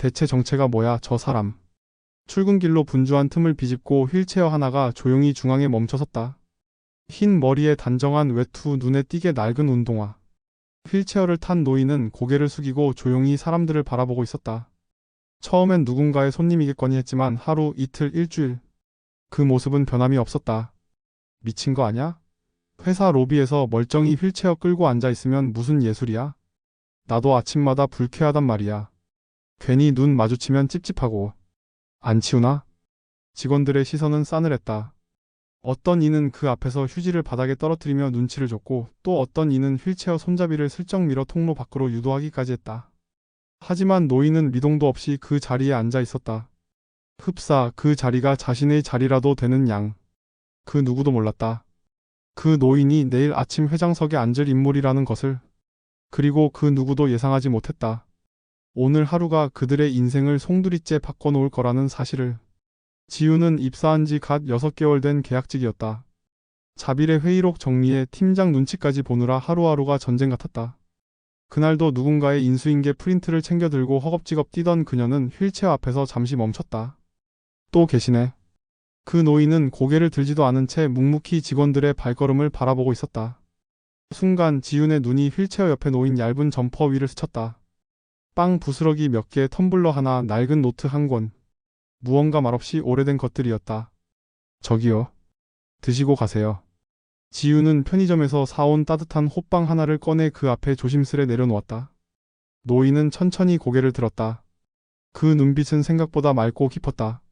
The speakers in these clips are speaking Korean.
대체 정체가 뭐야, 저 사람. 출근길로 분주한 틈을 비집고 휠체어 하나가 조용히 중앙에 멈춰섰다. 흰 머리에 단정한 외투, 눈에 띄게 낡은 운동화. 휠체어를 탄 노인은 고개를 숙이고 조용히 사람들을 바라보고 있었다. 처음엔 누군가의 손님이겠거니 했지만 하루, 이틀, 일주일. 그 모습은 변함이 없었다. 미친 거 아냐? 회사 로비에서 멀쩡히 휠체어 끌고 앉아 있으면 무슨 예술이야? 나도 아침마다 불쾌하단 말이야. 괜히 눈 마주치면 찝찝하고. 안 치우나? 직원들의 시선은 싸늘했다. 어떤 이는 그 앞에서 휴지를 바닥에 떨어뜨리며 눈치를 줬고 또 어떤 이는 휠체어 손잡이를 슬쩍 밀어 통로 밖으로 유도하기까지 했다. 하지만 노인은 미동도 없이 그 자리에 앉아 있었다. 흡사 그 자리가 자신의 자리라도 되는 양. 그 누구도 몰랐다. 그 노인이 내일 아침 회장석에 앉을 인물이라는 것을. 그리고 그 누구도 예상하지 못했다. 오늘 하루가 그들의 인생을 송두리째 바꿔놓을 거라는 사실을. 지우는 입사한 지 갓 6개월 된 계약직이었다. 자빌의 회의록 정리에 팀장 눈치까지 보느라 하루하루가 전쟁 같았다. 그날도 누군가의 인수인계 프린트를 챙겨 들고 허겁지겁 뛰던 그녀는 휠체어 앞에서 잠시 멈췄다. 또 계시네. 그 노인은 고개를 들지도 않은 채 묵묵히 직원들의 발걸음을 바라보고 있었다. 순간 지훈의 눈이 휠체어 옆에 놓인 얇은 점퍼 위를 스쳤다. 빵 부스러기 몇 개, 텀블러 하나, 낡은 노트 한 권. 무언가 말없이 오래된 것들이었다. 저기요. 드시고 가세요. 지우는 편의점에서 사온 따뜻한 호빵 하나를 꺼내 그 앞에 조심스레 내려놓았다. 노인은 천천히 고개를 들었다. 그 눈빛은 생각보다 맑고 깊었다.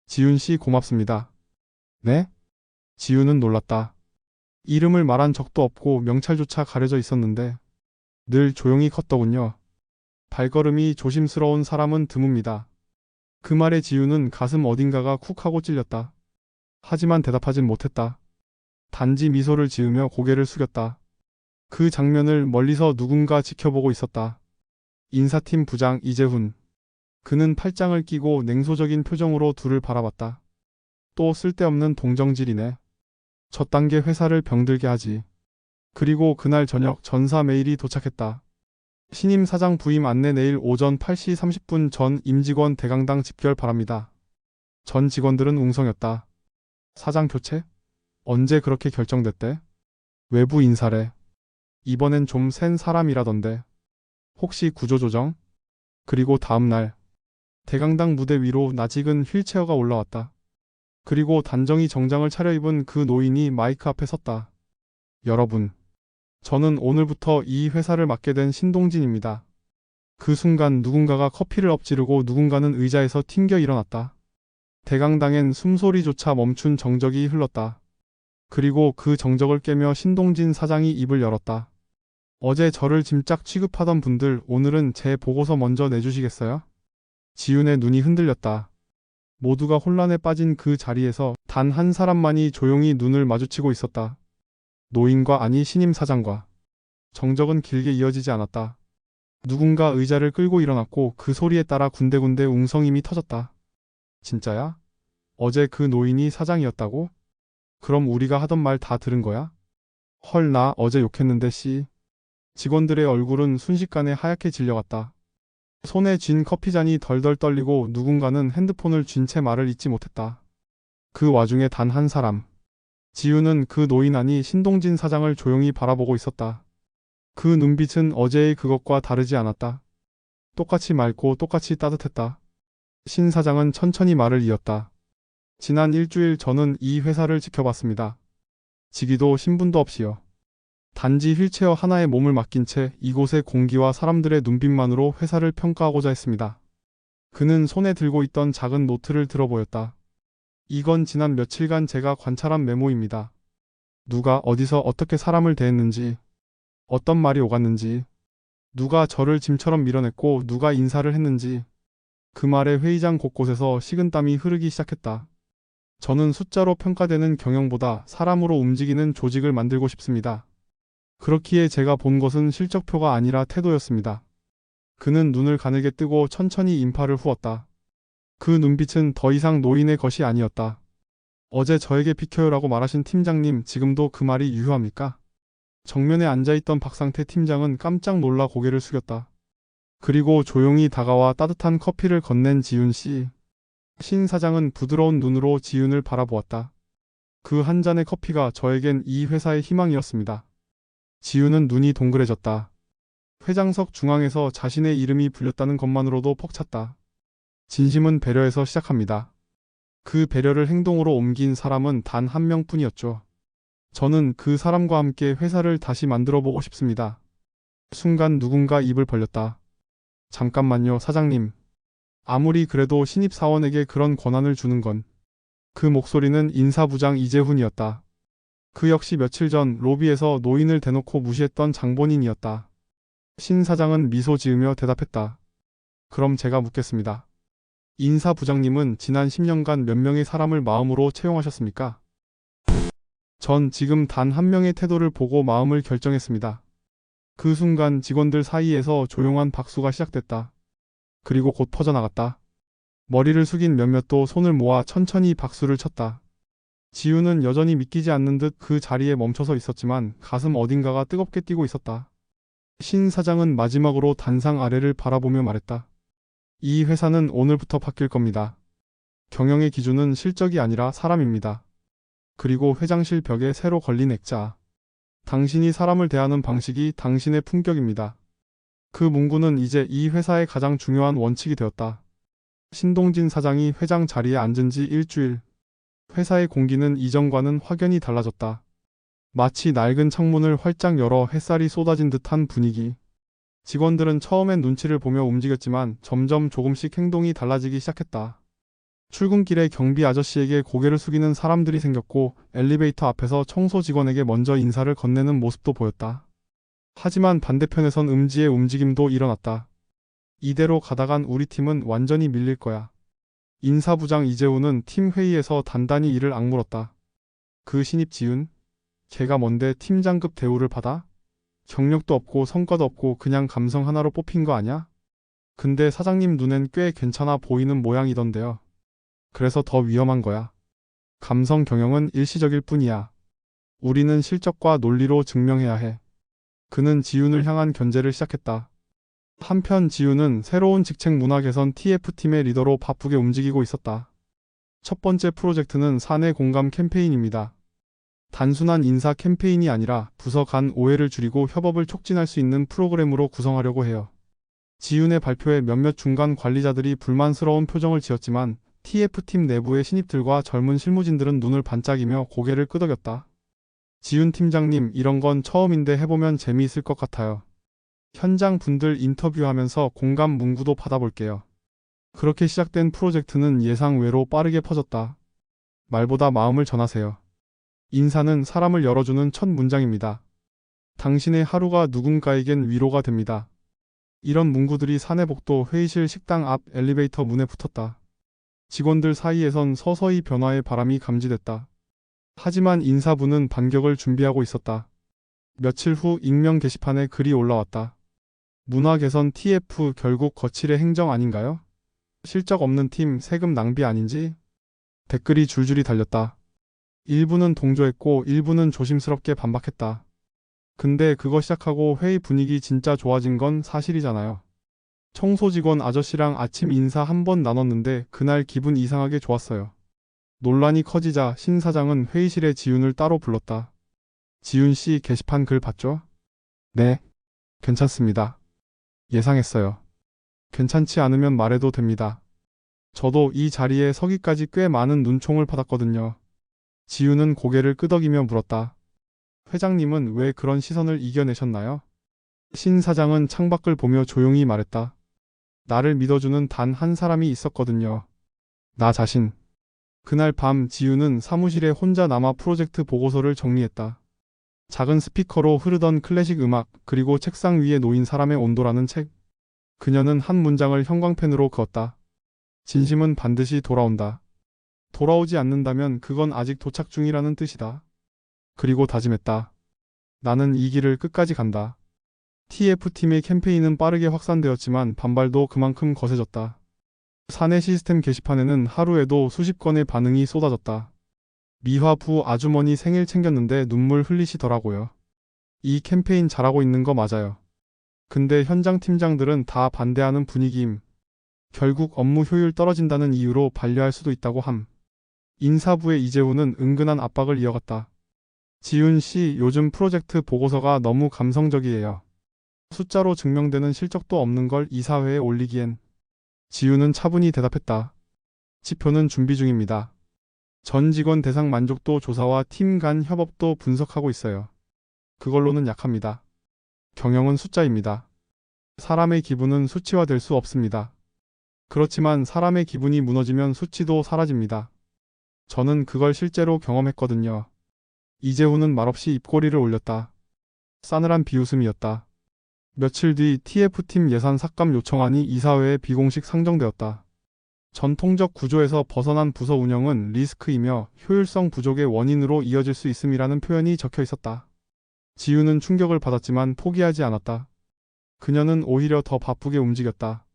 지훈 씨 고맙습니다. 네? 지훈은 놀랐다. 이름을 말한 적도 없고 명찰조차 가려져 있었는데 늘 조용히 컸더군요. 발걸음이 조심스러운 사람은 드뭅니다. 그 말에 지우는 가슴 어딘가가 쿡 하고 찔렸다. 하지만 대답하진 못했다. 단지 미소를 지으며 고개를 숙였다. 그 장면을 멀리서 누군가 지켜보고 있었다. 인사팀 부장 이재훈. 그는 팔짱을 끼고 냉소적인 표정으로 둘을 바라봤다. 또 쓸데없는 동정질이네. 저딴 게 회사를 병들게 하지. 그리고 그날 저녁 전사 메일이 도착했다. 신임 사장 부임 안내 내일 오전 8시 30분 전 임직원 대강당 집결 바랍니다. 전 직원들은 웅성였다. 사장 교체? 언제 그렇게 결정됐대? 외부 인사래. 이번엔 좀 센 사람이라던데. 혹시 구조조정? 그리고 다음날 대강당 무대 위로 낯익은 휠체어가 올라왔다. 그리고 단정히 정장을 차려입은 그 노인이 마이크 앞에 섰다. 여러분, 저는 오늘부터 이 회사를 맡게 된 신동진입니다. 그 순간 누군가가 커피를 엎지르고 누군가는 의자에서 튕겨 일어났다. 대강당엔 숨소리조차 멈춘 정적이 흘렀다. 그리고 그 정적을 깨며 신동진 사장이 입을 열었다. 어제 저를 짐짝 취급하던 분들 오늘은 제 보고서 먼저 내주시겠어요? 지훈의 눈이 흔들렸다. 모두가 혼란에 빠진 그 자리에서 단 한 사람만이 조용히 눈을 마주치고 있었다. 노인과 아니 신임 사장과. 정적은 길게 이어지지 않았다. 누군가 의자를 끌고 일어났고 그 소리에 따라 군데군데 웅성임이 터졌다. 진짜야? 어제 그 노인이 사장이었다고? 그럼 우리가 하던 말 다 들은 거야? 헐, 나 어제 욕했는데 씨. 직원들의 얼굴은 순식간에 하얗게 질려갔다. 손에 쥔 커피잔이 덜덜 떨리고 누군가는 핸드폰을 쥔 채 말을 잇지 못했다. 그 와중에 단 한 사람. 지우는 그 노인 아니 신동진 사장을 조용히 바라보고 있었다. 그 눈빛은 어제의 그것과 다르지 않았다. 똑같이 맑고 똑같이 따뜻했다. 신 사장은 천천히 말을 이었다. 지난 일주일 저는 이 회사를 지켜봤습니다. 직위도 신분도 없이요. 단지 휠체어 하나에 몸을 맡긴 채 이곳의 공기와 사람들의 눈빛만으로 회사를 평가하고자 했습니다. 그는 손에 들고 있던 작은 노트를 들어 보였다. 이건 지난 며칠간 제가 관찰한 메모입니다. 누가 어디서 어떻게 사람을 대했는지, 어떤 말이 오갔는지, 누가 저를 짐처럼 밀어냈고 누가 인사를 했는지. 그 말에 회의장 곳곳에서 식은땀이 흐르기 시작했다. 저는 숫자로 평가되는 경영보다 사람으로 움직이는 조직을 만들고 싶습니다. 그렇기에 제가 본 것은 실적표가 아니라 태도였습니다. 그는 눈을 가늘게 뜨고 천천히 인파를 후었다. 그 눈빛은 더 이상 노인의 것이 아니었다. 어제 저에게 비켜요라고 말하신 팀장님, 지금도 그 말이 유효합니까? 정면에 앉아있던 박상태 팀장은 깜짝 놀라 고개를 숙였다. 그리고 조용히 다가와 따뜻한 커피를 건넨 지윤 씨. 신 사장은 부드러운 눈으로 지윤을 바라보았다. 그 한 잔의 커피가 저에겐 이 회사의 희망이었습니다. 지윤은 눈이 동그래졌다. 회장석 중앙에서 자신의 이름이 불렸다는 것만으로도 벅찼다. 진심은 배려에서 시작합니다. 그 배려를 행동으로 옮긴 사람은 단 한 명뿐이었죠. 저는 그 사람과 함께 회사를 다시 만들어 보고 싶습니다. 순간 누군가 입을 벌렸다. 잠깐만요, 사장님. 아무리 그래도 신입사원에게 그런 권한을 주는 건. 그 목소리는 인사부장 이재훈이었다. 그 역시 며칠 전 로비에서 노인을 대놓고 무시했던 장본인이었다. 신 사장은 미소 지으며 대답했다. 그럼 제가 묻겠습니다. 인사부장님은 지난 10년간 몇 명의 사람을 마음으로 채용하셨습니까? 전 지금 단 한 명의 태도를 보고 마음을 결정했습니다. 그 순간 직원들 사이에서 조용한 박수가 시작됐다. 그리고 곧 퍼져나갔다. 머리를 숙인 몇몇도 손을 모아 천천히 박수를 쳤다. 지우는 여전히 믿기지 않는 듯 그 자리에 멈춰서 있었지만 가슴 어딘가가 뜨겁게 뛰고 있었다. 신 사장은 마지막으로 단상 아래를 바라보며 말했다. 이 회사는 오늘부터 바뀔 겁니다. 경영의 기준은 실적이 아니라 사람입니다. 그리고 회장실 벽에 새로 걸린 액자. 당신이 사람을 대하는 방식이 당신의 품격입니다. 그 문구는 이제 이 회사의 가장 중요한 원칙이 되었다. 신동진 사장이 회장 자리에 앉은 지 일주일. 회사의 공기는 이전과는 확연히 달라졌다. 마치 낡은 창문을 활짝 열어 햇살이 쏟아진 듯한 분위기. 직원들은 처음엔 눈치를 보며 움직였지만 점점 조금씩 행동이 달라지기 시작했다. 출근길에 경비 아저씨에게 고개를 숙이는 사람들이 생겼고 엘리베이터 앞에서 청소 직원에게 먼저 인사를 건네는 모습도 보였다. 하지만 반대편에선 음지의 움직임도 일어났다. 이대로 가다간 우리 팀은 완전히 밀릴 거야. 인사부장 이재훈은 팀 회의에서 단단히 이를 악물었다. 그 신입 지훈? 걔가 뭔데 팀장급 대우를 받아? 경력도 없고 성과도 없고 그냥 감성 하나로 뽑힌 거 아냐? 근데 사장님 눈엔 꽤 괜찮아 보이는 모양이던데요. 그래서 더 위험한 거야. 감성 경영은 일시적일 뿐이야. 우리는 실적과 논리로 증명해야 해. 그는 지훈을 향한 견제를 시작했다. 한편 지훈은 새로운 직책 문화 개선 TF팀의 리더로 바쁘게 움직이고 있었다. 첫 번째 프로젝트는 사내 공감 캠페인입니다. 단순한 인사 캠페인이 아니라 부서 간 오해를 줄이고 협업을 촉진할 수 있는 프로그램으로 구성하려고 해요. 지훈의 발표에 몇몇 중간 관리자들이 불만스러운 표정을 지었지만 TF팀 내부의 신입들과 젊은 실무진들은 눈을 반짝이며 고개를 끄덕였다. 지훈 팀장님, 이런 건 처음인데 해보면 재미있을 것 같아요. 현장 분들 인터뷰하면서 공감 문구도 받아볼게요. 그렇게 시작된 프로젝트는 예상 외로 빠르게 퍼졌다. 말보다 마음을 전하세요. 인사는 사람을 열어주는 첫 문장입니다. 당신의 하루가 누군가에겐 위로가 됩니다. 이런 문구들이 사내복도 회의실 식당 앞 엘리베이터 문에 붙었다. 직원들 사이에선 서서히 변화의 바람이 감지됐다. 하지만 인사부는 반격을 준비하고 있었다. 며칠 후 익명 게시판에 글이 올라왔다. 문화 개선 TF 결국 거칠의 행정 아닌가요? 실적 없는 팀 세금 낭비 아닌지? 댓글이 줄줄이 달렸다. 일부는 동조했고 일부는 조심스럽게 반박했다. 근데 그거 시작하고 회의 분위기 진짜 좋아진 건 사실이잖아요. 청소 직원 아저씨랑 아침 인사 한 번 나눴는데 그날 기분 이상하게 좋았어요. 논란이 커지자 신 사장은 회의실에 지훈을 따로 불렀다. 지훈 씨 게시판 글 봤죠? 네. 괜찮습니다. 예상했어요. 괜찮지 않으면 말해도 됩니다. 저도 이 자리에 서기까지 꽤 많은 눈총을 받았거든요. 지훈은 고개를 끄덕이며 물었다. 회장님은 왜 그런 시선을 이겨내셨나요? 신 사장은 창밖을 보며 조용히 말했다. 나를 믿어주는 단 한 사람이 있었거든요. 나 자신. 그날 밤 지훈은 사무실에 혼자 남아 프로젝트 보고서를 정리했다. 작은 스피커로 흐르던 클래식 음악, 그리고 책상 위에 놓인 사람의 온도라는 책. 그녀는 한 문장을 형광펜으로 그었다. 진심은 반드시 돌아온다. 돌아오지 않는다면 그건 아직 도착 중이라는 뜻이다. 그리고 다짐했다. 나는 이 길을 끝까지 간다. TF팀의 캠페인은 빠르게 확산되었지만 반발도 그만큼 거세졌다. 사내 시스템 게시판에는 하루에도 수십 건의 반응이 쏟아졌다. 미화부 아주머니 생일 챙겼는데 눈물 흘리시더라고요. 이 캠페인 잘하고 있는 거 맞아요. 근데 현장 팀장들은 다 반대하는 분위기임. 결국 업무 효율 떨어진다는 이유로 반려할 수도 있다고 함. 인사부의 이재훈은 은근한 압박을 이어갔다. 지훈 씨, 요즘 프로젝트 보고서가 너무 감성적이에요. 숫자로 증명되는 실적도 없는 걸 이사회에 올리기엔. 지훈은 차분히 대답했다. 지표는 준비 중입니다. 전 직원 대상 만족도 조사와 팀 간 협업도 분석하고 있어요. 그걸로는 약합니다. 경영은 숫자입니다. 사람의 기분은 수치화될 수 없습니다. 그렇지만 사람의 기분이 무너지면 수치도 사라집니다. 저는 그걸 실제로 경험했거든요. 이재훈은 말없이 입꼬리를 올렸다. 싸늘한 비웃음이었다. 며칠 뒤 TF팀 예산 삭감 요청안이 이사회에 비공식 상정되었다. 전통적 구조에서 벗어난 부서 운영은 리스크이며 효율성 부족의 원인으로 이어질 수 있음이라는 표현이 적혀 있었다. 지우는 충격을 받았지만 포기하지 않았다. 그녀는 오히려 더 바쁘게 움직였다.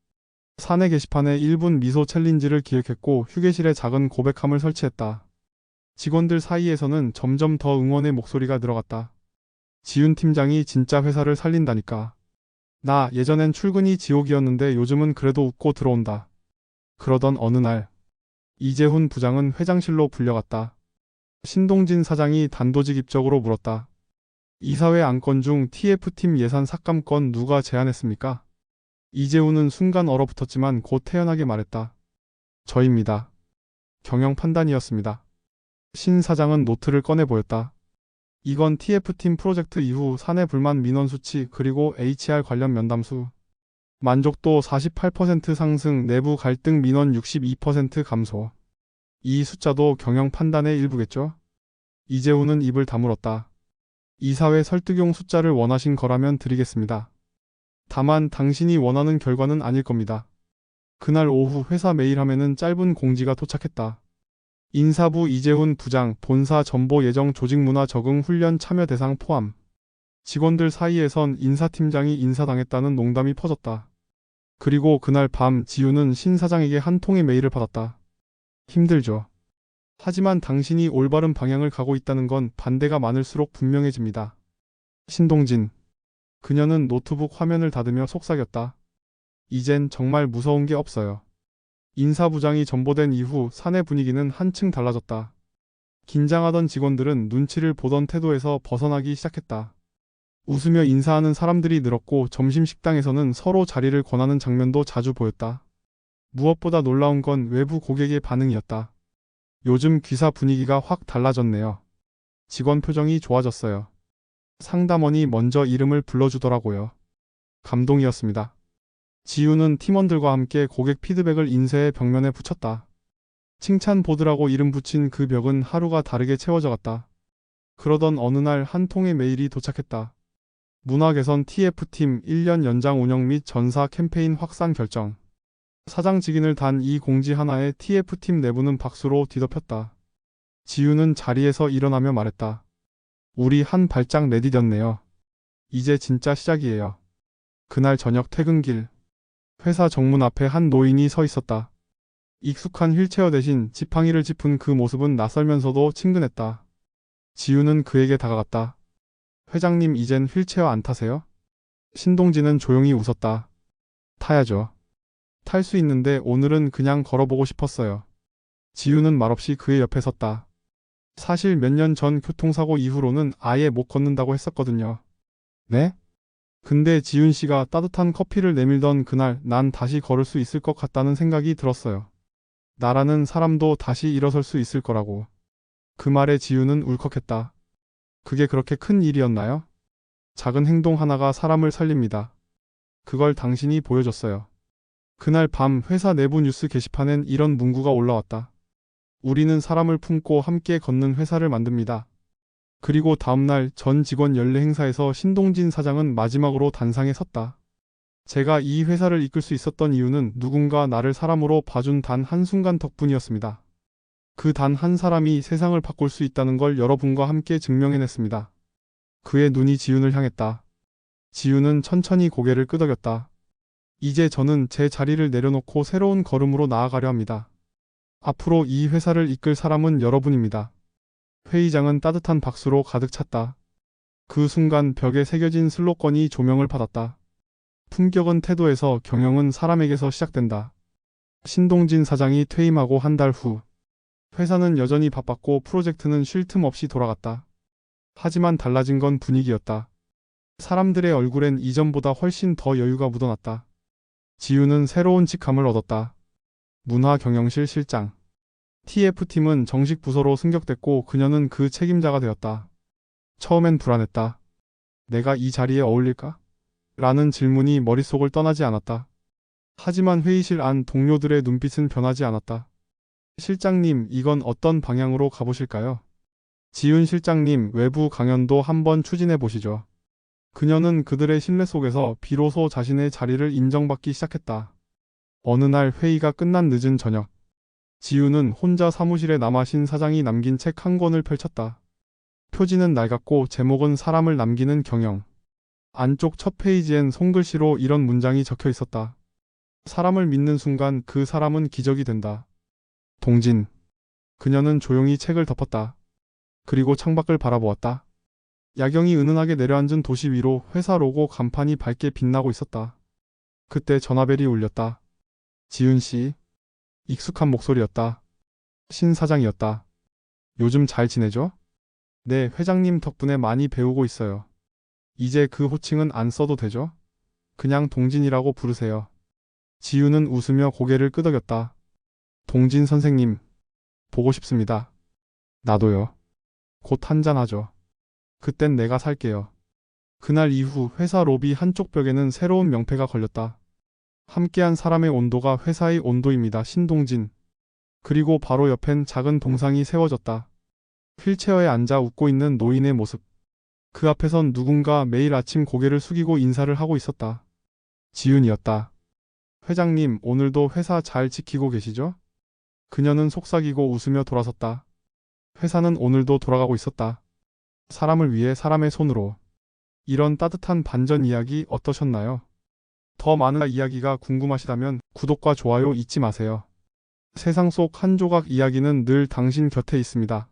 사내 게시판에 1분 미소 챌린지를 기획했고 휴게실에 작은 고백함을 설치했다. 직원들 사이에서는 점점 더 응원의 목소리가 늘어갔다. 지훈 팀장이 진짜 회사를 살린다니까. 나 예전엔 출근이 지옥이었는데 요즘은 그래도 웃고 들어온다. 그러던 어느 날 이재훈 부장은 회장실로 불려갔다. 신동진 사장이 단도직입적으로 물었다. 이사회 안건 중 TF팀 예산 삭감건 누가 제안했습니까? 이재훈은 순간 얼어붙었지만 곧 태연하게 말했다. 저입니다. 경영 판단이었습니다. 신 사장은 노트를 꺼내 보였다. 이건 TF팀 프로젝트 이후 사내 불만 민원 수치 그리고 HR 관련 면담수. 만족도 48% 상승, 내부 갈등 민원 62% 감소. 이 숫자도 경영 판단의 일부겠죠? 이재훈은 입을 다물었다. 이사회 설득용 숫자를 원하신 거라면 드리겠습니다. 다만 당신이 원하는 결과는 아닐 겁니다. 그날 오후 회사 메일함에는 짧은 공지가 도착했다. 인사부 이재훈 부장, 본사 전보 예정 조직문화 적응 훈련 참여 대상 포함. 직원들 사이에선 인사팀장이 인사당했다는 농담이 퍼졌다. 그리고 그날 밤 지우는 신 사장에게 한 통의 메일을 받았다. 힘들죠. 하지만 당신이 올바른 방향을 가고 있다는 건 반대가 많을수록 분명해집니다. 신동진. 그녀는 노트북 화면을 닫으며 속삭였다. 이젠 정말 무서운 게 없어요. 인사부장이 전보된 이후 사내 분위기는 한층 달라졌다. 긴장하던 직원들은 눈치를 보던 태도에서 벗어나기 시작했다. 웃으며 인사하는 사람들이 늘었고 점심 식당에서는 서로 자리를 권하는 장면도 자주 보였다. 무엇보다 놀라운 건 외부 고객의 반응이었다. 요즘 귀사 분위기가 확 달라졌네요. 직원 표정이 좋아졌어요. 상담원이 먼저 이름을 불러주더라고요. 감동이었습니다. 지우는 팀원들과 함께 고객 피드백을 인쇄의 벽면에 붙였다. 칭찬 보드라고 이름 붙인 그 벽은 하루가 다르게 채워져 갔다. 그러던 어느 날 한 통의 메일이 도착했다. 문화 개선 TF팀 1년 연장 운영 및 전사 캠페인 확산 결정. 사장 직인을 단 이 공지 하나에 TF팀 내부는 박수로 뒤덮였다. 지우는 자리에서 일어나며 말했다. 우리 한 발짝 내디뎠네요. 이제 진짜 시작이에요. 그날 저녁 퇴근길. 회사 정문 앞에 한 노인이 서 있었다. 익숙한 휠체어 대신 지팡이를 짚은 그 모습은 낯설면서도 친근했다. 지우는 그에게 다가갔다. 회장님 이젠 휠체어 안 타세요? 신동진은 조용히 웃었다. 타야죠. 탈 수 있는데 오늘은 그냥 걸어보고 싶었어요. 지우는 말없이 그의 옆에 섰다. 사실 몇 년 전 교통사고 이후로는 아예 못 걷는다고 했었거든요. 네? 근데 지훈 씨가 따뜻한 커피를 내밀던 그날 난 다시 걸을 수 있을 것 같다는 생각이 들었어요. 나라는 사람도 다시 일어설 수 있을 거라고. 그 말에 지훈은 울컥했다. 그게 그렇게 큰 일이었나요? 작은 행동 하나가 사람을 살립니다. 그걸 당신이 보여줬어요. 그날 밤 회사 내부 뉴스 게시판엔 이런 문구가 올라왔다. 우리는 사람을 품고 함께 걷는 회사를 만듭니다. 그리고 다음날 전 직원 연례 행사에서 신동진 사장은 마지막으로 단상에 섰다. 제가 이 회사를 이끌 수 있었던 이유는 누군가 나를 사람으로 봐준 단 한순간 덕분이었습니다. 그 단 한 사람이 세상을 바꿀 수 있다는 걸 여러분과 함께 증명해냈습니다. 그의 눈이 지훈을 향했다. 지훈은 천천히 고개를 끄덕였다. 이제 저는 제 자리를 내려놓고 새로운 걸음으로 나아가려 합니다. 앞으로 이 회사를 이끌 사람은 여러분입니다. 회의장은 따뜻한 박수로 가득 찼다. 그 순간 벽에 새겨진 슬로건이 조명을 받았다. 품격은 태도에서, 경영은 사람에게서 시작된다. 신동진 사장이 퇴임하고 한 달 후, 회사는 여전히 바빴고 프로젝트는 쉴 틈 없이 돌아갔다. 하지만 달라진 건 분위기였다. 사람들의 얼굴엔 이전보다 훨씬 더 여유가 묻어났다. 지우는 새로운 직함을 얻었다. 문화경영실 실장. TF팀은 정식 부서로 승격됐고 그녀는 그 책임자가 되었다. 처음엔 불안했다. 내가 이 자리에 어울릴까? 라는 질문이 머릿속을 떠나지 않았다. 하지만 회의실 안 동료들의 눈빛은 변하지 않았다. 실장님, 이건 어떤 방향으로 가보실까요? 지훈 실장님, 외부 강연도 한번 추진해 보시죠. 그녀는 그들의 신뢰 속에서 비로소 자신의 자리를 인정받기 시작했다. 어느 날 회의가 끝난 늦은 저녁, 지훈은 혼자 사무실에 남아 신 사장이 남긴 책 한 권을 펼쳤다. 표지는 낡았고 제목은 사람을 남기는 경영. 안쪽 첫 페이지엔 손글씨로 이런 문장이 적혀 있었다. 사람을 믿는 순간 그 사람은 기적이 된다. 동진. 그녀는 조용히 책을 덮었다. 그리고 창밖을 바라보았다. 야경이 은은하게 내려앉은 도시 위로 회사 로고 간판이 밝게 빛나고 있었다. 그때 전화벨이 울렸다. 지훈 씨. 익숙한 목소리였다. 신 사장이었다. 요즘 잘 지내죠? 네, 회장님 덕분에 많이 배우고 있어요. 이제 그 호칭은 안 써도 되죠? 그냥 동진이라고 부르세요. 지훈은 웃으며 고개를 끄덕였다. 동진 선생님, 보고 싶습니다. 나도요. 곧 한잔하죠. 그땐 내가 살게요. 그날 이후 회사 로비 한쪽 벽에는 새로운 명패가 걸렸다. 함께한 사람의 온도가 회사의 온도입니다. 신동진. 그리고 바로 옆엔 작은 동상이 세워졌다. 휠체어에 앉아 웃고 있는 노인의 모습. 그 앞에선 누군가 매일 아침 고개를 숙이고 인사를 하고 있었다. 지훈이었다. 회장님, 오늘도 회사 잘 지키고 계시죠? 그녀는 속삭이고 웃으며 돌아섰다. 회사는 오늘도 돌아가고 있었다. 사람을 위해 사람의 손으로. 이런 따뜻한 반전 이야기 어떠셨나요? 더 많은 이야기가 궁금하시다면 구독과 좋아요 잊지 마세요. 세상 속 한 조각 이야기는 늘 당신 곁에 있습니다.